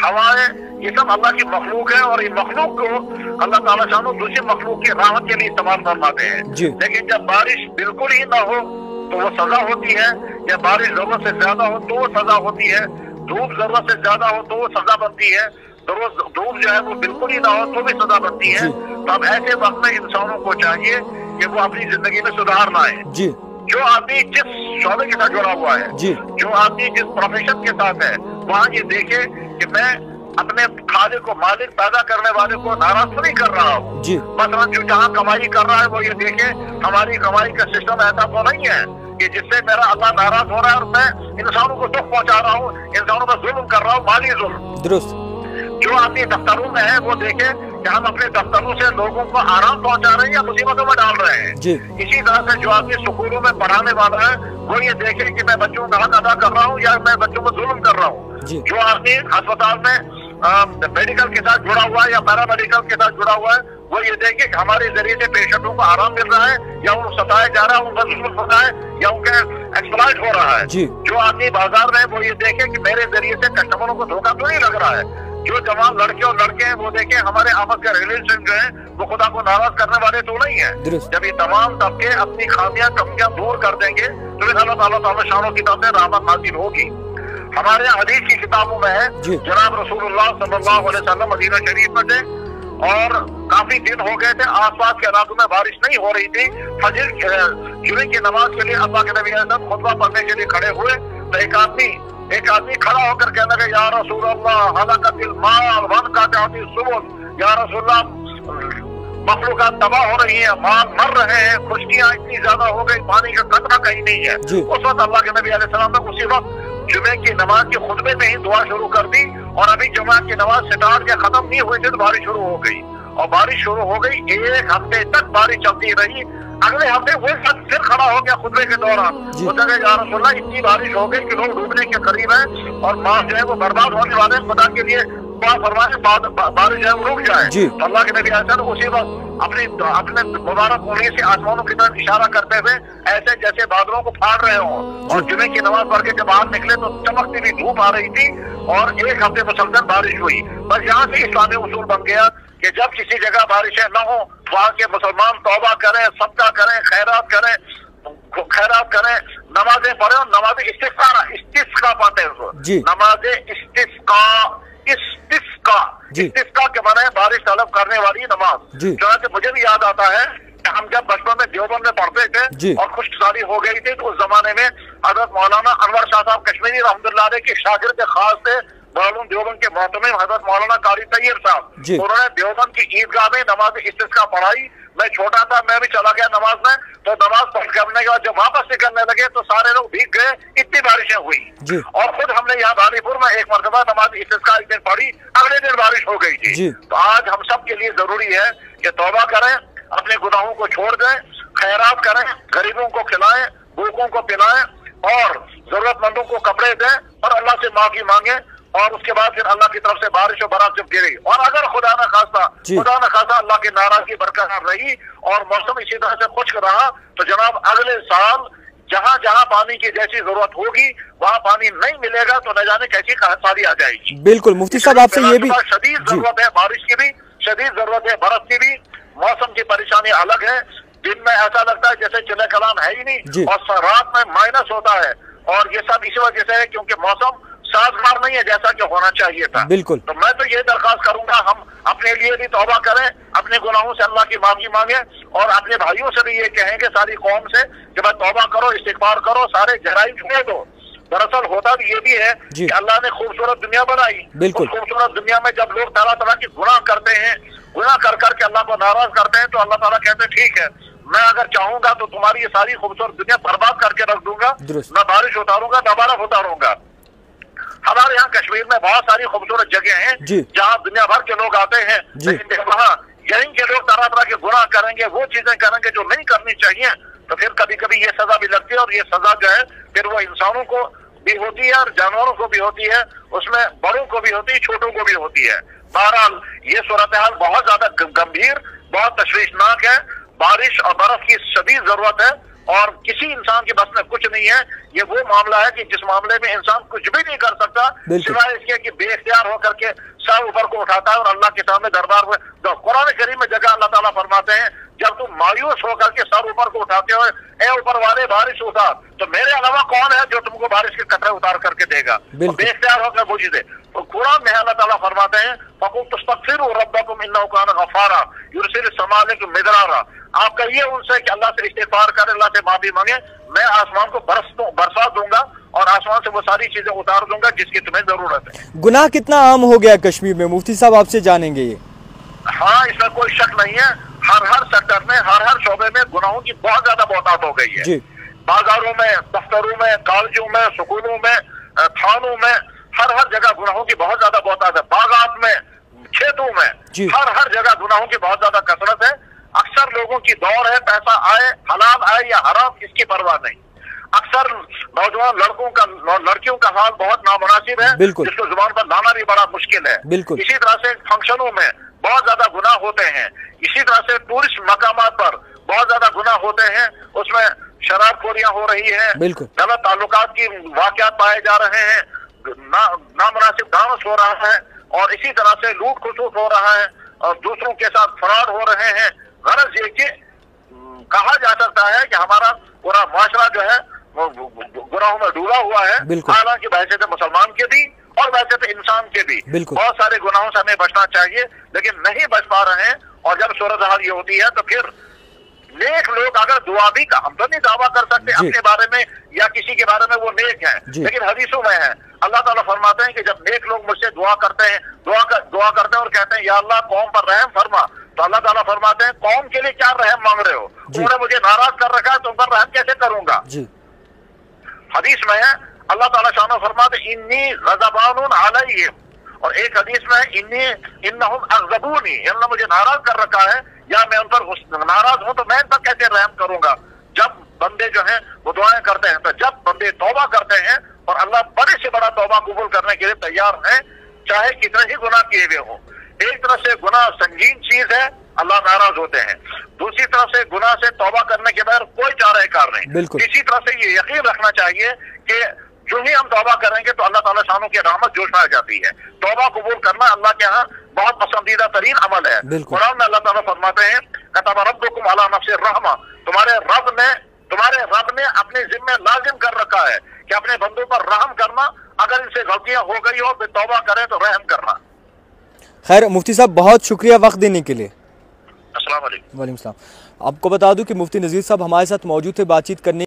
हवाएं, ये सब अल्लाह की मखलूक है और ये मखलूक को अल्लाह ताला शानो दूसरी मखलूक की राहत के लिए इस्तेमाल फरमाते हैं। लेकिन जब बारिश बिल्कुल ही ना हो तो वो सजा होती है, या बारिश जरूरत से ज्यादा हो तो वो सजा होती है, धूप जरूरत से ज्यादा हो तो वो सजा बनती है, धूप जो है वो बिल्कुल ही ना हो तो भी सजा बनती है। तो अब ऐसे वक्त में इंसानों को चाहिए कि वो अपनी जिंदगी में सुधार लाए। जो आदमी जिस शौबे के साथ जुड़ा हुआ है, जो आदमी जिस प्रोफेशन के साथ है, वहाँ ये देखे कि मैं अपने खालिक को, मालिक पैदा करने वाले को नाराज तो नहीं कर रहा हूँ। मतलब जो जहाँ कमाई कर रहा है वो ये देखे हमारी कमाई का सिस्टम ऐसा तो नहीं है कि जिससे मेरा अल्लाह नाराज हो रहा है और मैं इंसानों को दुख पहुंचा रहा हूँ, इंसानों पर जुल्म कर रहा हूँ, माली जुल्म। दुरुस्त। जो आदमी दफ्तरों में है वो देखे कि हम अपने दफ्तरों से लोगों को आराम पहुंचा रहे हैं या मुसीबतों में डाल रहे हैं। इसी तरह से जो आदमी स्कूलों में पढ़ाने वाला है वो ये देखे कि मैं बच्चों का हक अदा कर रहा हूँ या मैं बच्चों को जुल्म कर रहा हूँ। जो आदमी अस्पताल में मेडिकल के साथ जुड़ा हुआ है या पैरा मेडिकल के साथ जुड़ा हुआ है वो ये देखे कि हमारे जरिए से पेशेंटों को आराम मिल रहा है या उनको सताया जा रहा है, उनका जुल्म हो रहा है या उनका एक्सप्लॉइट हो रहा है। जो आदमी बाजार में वो ये देखे कि मेरे जरिए से कस्टमरों को धोखा तो नहीं लग रहा है। जो जवान लड़के और लड़के हैं वो देखें हमारे आपस का रिलेशन जो है वो खुदा को नाराज करने वाले तो नहीं है। जब ये तमाम तबके अपनी खामियां कमियां दूर कर देंगे तो फिर अल्लाह ताला शानों की तरफ से रहमत हासिल होगी। हमारे हदीस की किताबों में है जनाब रसूलुल्लाह सल्लल्लाहु अलैहि वसल्लम मदीना शरीफ में थे और काफी दिन हो गए थे, आसपास के इलाकों में बारिश नहीं हो रही थी। फजर जुमे की नमाज के लिए अल्लाह के नबी खुतबा पढ़ने के लिए खड़े हुए तो एक आदमी खड़ा होकर कहने लगा या रसूल अल्लाह हलाकतिल माल वन कातिल सुबुल, या रसूलल्लाह मखलूकात तबाह हो रही है, माल मर रहे हैं, खुशकियां इतनी ज्यादा हो गई, पानी का कतरा कहीं नहीं है। उस वक्त अल्लाह के नबी अलैहि सलाम ने उसी वक्त जुमे की नमाज के खुतबे में ही दुआ शुरू कर दी और अभी जुमा की नमाज स्टार्ट के खत्म नहीं हुई थी तो बारिश शुरू हो गई और बारिश शुरू हो गई। एक हफ्ते तक बारिश चलती रही। अगले हफ्ते वो फिर खड़ा हो गया खुतबे के दौरान, वो कहा या रसूलल्लाह इतनी बारिश हो गई कि लोग डूबने के करीब है और माल जो है वो बर्बाद होने वाले हैं, खुदा के लिए दुआ फरमाए बारिश है वो रुक जाए। अल्लाह के नबी उसी वक्त अपने मुबारक उंगली से आसमानों की तरफ इशारा करते हुए ऐसे जैसे बादलों को फाड़ रहे हो और जुमे की नमाज पढ़ के जब बाहर निकले तो चमकती हुई धूप आ रही थी और एक हफ्ते मुसलसल बारिश हुई। बस यहाँ से इस्लामी उसूल बन गया कि जब किसी जगह बारिशें न हो वहाँ के मुसलमान तौबा करें, सदका करें, खैरात करें, नमाजें पढ़े और नमाज इस्तिस्का पढ़ते हैं। नमाज इस्तिस्का के माने बारिश तलब करने वाली नमाज। जो मुझे भी याद आता है कि हम जब बचपन में देवबंद में पढ़ते थे और खुशहाली हो गई थी तो उस जमाने में हजरत मौलाना अनवर शाह साहब कश्मीरी रहमतुल्लाह अलैह के शागिर्द खास थे दारुल देवबंद के मोहतमिम हजरत मौलाना कारी तैयब साहब। उन्होंने देवबंद की ईदगाह में नमाज इस्तिस्का पढ़ाई। मैं छोटा था, मैं भी चला गया नमाज में, तो नमाज पढ़ करने के बाद जब वापस निकलने लगे तो सारे लोग भीग गए, इतनी बारिशें हुई। और खुद हमने यहाँ भानीपुर में एक मरतबा नमाज इस्तिस्का एक दिन पढ़ी, अगले दिन बारिश हो गई थी। तो आज हम सब के लिए जरूरी है कि तौबा करें, अपने गुनाहों को छोड़ दें, खैरात करें, गरीबों को खिलाएं, भूखों को पिलाएं और जरूरतमंदों को कपड़े दें और अल्लाह से माफी मांगे और उसके बाद फिर अल्लाह की तरफ से बारिश और बारात जब गिरी और अगर खुदा न खासा अल्लाह की नाराजगी बरकरार रही और मौसम इसी तरह से खुश्क रहा तो जनाब अगले साल जहाँ जहाँ पानी की जैसी जरूरत होगी वहाँ पानी नहीं मिलेगा तो न जाने कैसी खासारी आ जाएगी। बिल्कुल मुफ्ती साहब आपसे ये भी शदीद जरूरत है, बारिश की भी शदीद जरूरत है, बरस की भी। मौसम की परेशानी अलग है, दिन में ऐसा लगता है जैसे चिल्ला कलाम है ही नहीं और रात में माइनस होता है और ये सब इसी वजह से है क्योंकि मौसम साजगार नहीं है जैसा कि होना चाहिए था। बिल्कुल। तो मैं तो ये दरखास्त करूंगा हम अपने लिए भी तौबा करें, अपने गुनाहों से अल्लाह की माफी मांगे और अपने भाइयों से भी ये कहेंगे सारी कौम से कि भाई तौबा करो, इस्तिगफार करो, सारे जराइम छोड़ दो। दरअसल होता भी ये भी है कि अल्लाह ने खूबसूरत दुनिया बनाई। उस खूबसूरत दुनिया में जब लोग तरह तरह की गुनाह करते हैं, गुनाह कर करके अल्लाह को नाराज करते हैं तो अल्लाह ताला कहते हैं ठीक है मैं अगर चाहूंगा तो तुम्हारी ये सारी खूबसूरत दुनिया बर्बाद करके रख दूंगा, न बारिश उतारूंगा न बर्फ उतारूंगा। हमारे यहाँ कश्मीर में बहुत सारी खूबसूरत जगह हैं जहाँ दुनिया भर के लोग आते हैं, लेकिन वहाँ यहीं के लोग तरह तरह के गुनाह करेंगे, वो चीजें करेंगे जो नहीं करनी चाहिए तो फिर कभी कभी ये सजा भी लगती है और ये सजा जो है फिर वो इंसानों को भी होती है और जानवरों को भी होती है, उसमें बड़ों को भी होती है, छोटों को भी होती है। बहरहाल ये सूरत हाल बहुत ज्यादा गंभीर, बहुत तशवीशनाक है। बारिश और बर्फ की शदीद जरूरत है اور کسی انسان کے بس میں کچھ نہیں ہے. یہ وہ معاملہ ہے کہ جس معاملے میں انسان کچھ بھی نہیں کر سکتا سوائے اس کے کہ بے اختیار ہو کر کے سر اوپر کو اٹھاتا ہے اور اللہ کے سامنے دربار میں. تو قرآن کریم میں جگہ اللہ تعالیٰ فرماتے ہیں جب تم مایوس ہو کر کے سر اوپر کو اٹھاتے ہو اے اوپر والے بارش اتار, تو میرے علاوہ کون ہے جو تم کو بارش کے قطرے اتار کر کے دے گا؟ بے اختیار ہو کر بوجھ دے. تو قرآن میں اللہ تعالیٰ فرماتے ہیں فَقُلْتُ اسْتَغْفِرُوا رَبَّكُمْ إِنَّهُ كَانَ غَفَّارًا يُرْسِلِ السَّمَاءَ عَلَيْكُم مِّدْرَارًا. آپ کہیے ان سے کہ اللہ سے استغفار کرے, اللہ سے معافی مانگے, میں آسمان کو برسات دوں گا اور آسمان سے وہ ساری چیزیں اتار دوں گا جس کی تمہیں ضرورت ہے. گناہ کتنا عام ہو گیا کشمیر میں مفتی صاحب, آپ سے جانیں گے یہ. ہاں, اس میں کوئی شک نہیں ہے, ہر سیکٹر میں ہر شعبے میں گناہوں کی بہت زیادہ بہتات ہو گئی ہے جی. بازاروں میں, دفتروں میں, کالجوں میں, سکولوں میں, تھانوں میں, ہر جگہ گناہوں کی بہت زیادہ بہتات ہے. باغات میں, کھیتوں میں جی. ہر جگہ گناہوں کی بہت زیادہ کثرت ہے. اکثر لوگوں کی دور ہے پیسہ آئے, حلال آئے یا حرام, اس کی پرواہ نہیں. اکثر نوجوان لڑکیوں کا حال بہت نامناسب ہے جس کو زبان پر لانا بھی بڑا مشکل ہے. اسی طرح سے فنکشنوں میں بہت زیادہ گناہ ہوتے ہیں. اسی طرح سے ٹورسٹ مقامات پر بہت زیادہ گناہ ہوتے ہیں, اس میں شراب خوریاں ہو رہی ہیں, غلط تعلقات کی واقعات پائے جا رہے ہیں, نامناسب ڈانس ہو رہا ہے, اور اسی طرح سے لوٹ کھسوٹ ہو رہا ہے اور دوسروں کے ساتھ فراڈ ہو رہے ہیں. غرض یہ کہ کہا جا سکتا ہے کہ ہمارا پورا معاشرہ جو ہے وہ گناہوں میں ڈوبا ہوا ہے. حالانکہ بحثیت مسلمان کے بھی اور بحثیت انسان کے بھی بہت سارے گناہوں سے ہمیں بچنا چاہیے, لیکن نہیں بچ پا رہے ہیں. اور جب صورتحال یہ ہوتی ہے تو پھر نیک لوگ اگر دعا بھی کا, ہم تو نہیں دعویٰ کر سکتے اپنے بارے میں یا کسی کے بارے میں وہ نیک ہیں, لیکن حدیثوں میں ہے اللہ تعالیٰ فرماتے ہیں کہ جب نیک لوگ مجھ سے دعا کرتے ہیں اور کہتے ہیں یا اللہ قوم پر رحم فرما, تو اللہ تعالیٰ فرماتے ہیں قوم کے لیے کیا رحم مانگ رہے ہو, انہوں نے مجھے ناراض کر رکھا ہے, تم پر رحم کیسے کروں گا؟ حدیث میں ہے اللہ تعالیٰ شانہ فرماتے انی غضبان علیہم, اور ایک حدیث میں انہم اغضبونی, اللہ مجھے ناراض کر رکھا ہے یا میں ان پر ناراض ہوں تو میں ان پر کیسے رحم کروں گا؟ جب بندے جو ہیں وہ دعائیں کرتے ہیں, تو جب بندے توبہ کرتے ہیں اور اللہ بڑے سے بڑا توبہ قبول کرنے کے لیے تیار ہیں, چاہے کتنے ہی گناہ کیے ہوئے ہوں. ایک طرف سے گناہ سنگین چیز ہے, اللہ ناراض ہوتے ہیں. دوسری طرف سے گناہ سے توبہ کرنے کے بغیر کوئی چارہ کار نہیں. اسی طرح سے یہ یقین رکھنا چاہیے کہ جو ہی ہم توبہ کریں گے تو اللہ تعالیٰ شانوں کی رحمت جوش آ جاتی ہے. توبہ قبول کرنا اللہ کے ہاں بہت پسندیدہ ترین عمل ہے. قرآن میں اللہ تعالیٰ فرماتے ہیں کتب ربکم علی نفسہ الرحمہ, تمہارے رب نے اپنے ذمہ لازم کر رکھا ہے کہ اپنے بندوں پر رحم کرنا, اگر ان سے غلطیاں ہو گئی ہو تو توبہ کریں تو رحم کرنا. خیر مفتی صاحب, بہت شکریہ وقت دینے کے لیے. السلام علیکم. وعلیکم السلام. آپ کو بتا دوں کہ مفتی نذیر صاحب ہمارے ساتھ موجود تھے بات چیت کرنے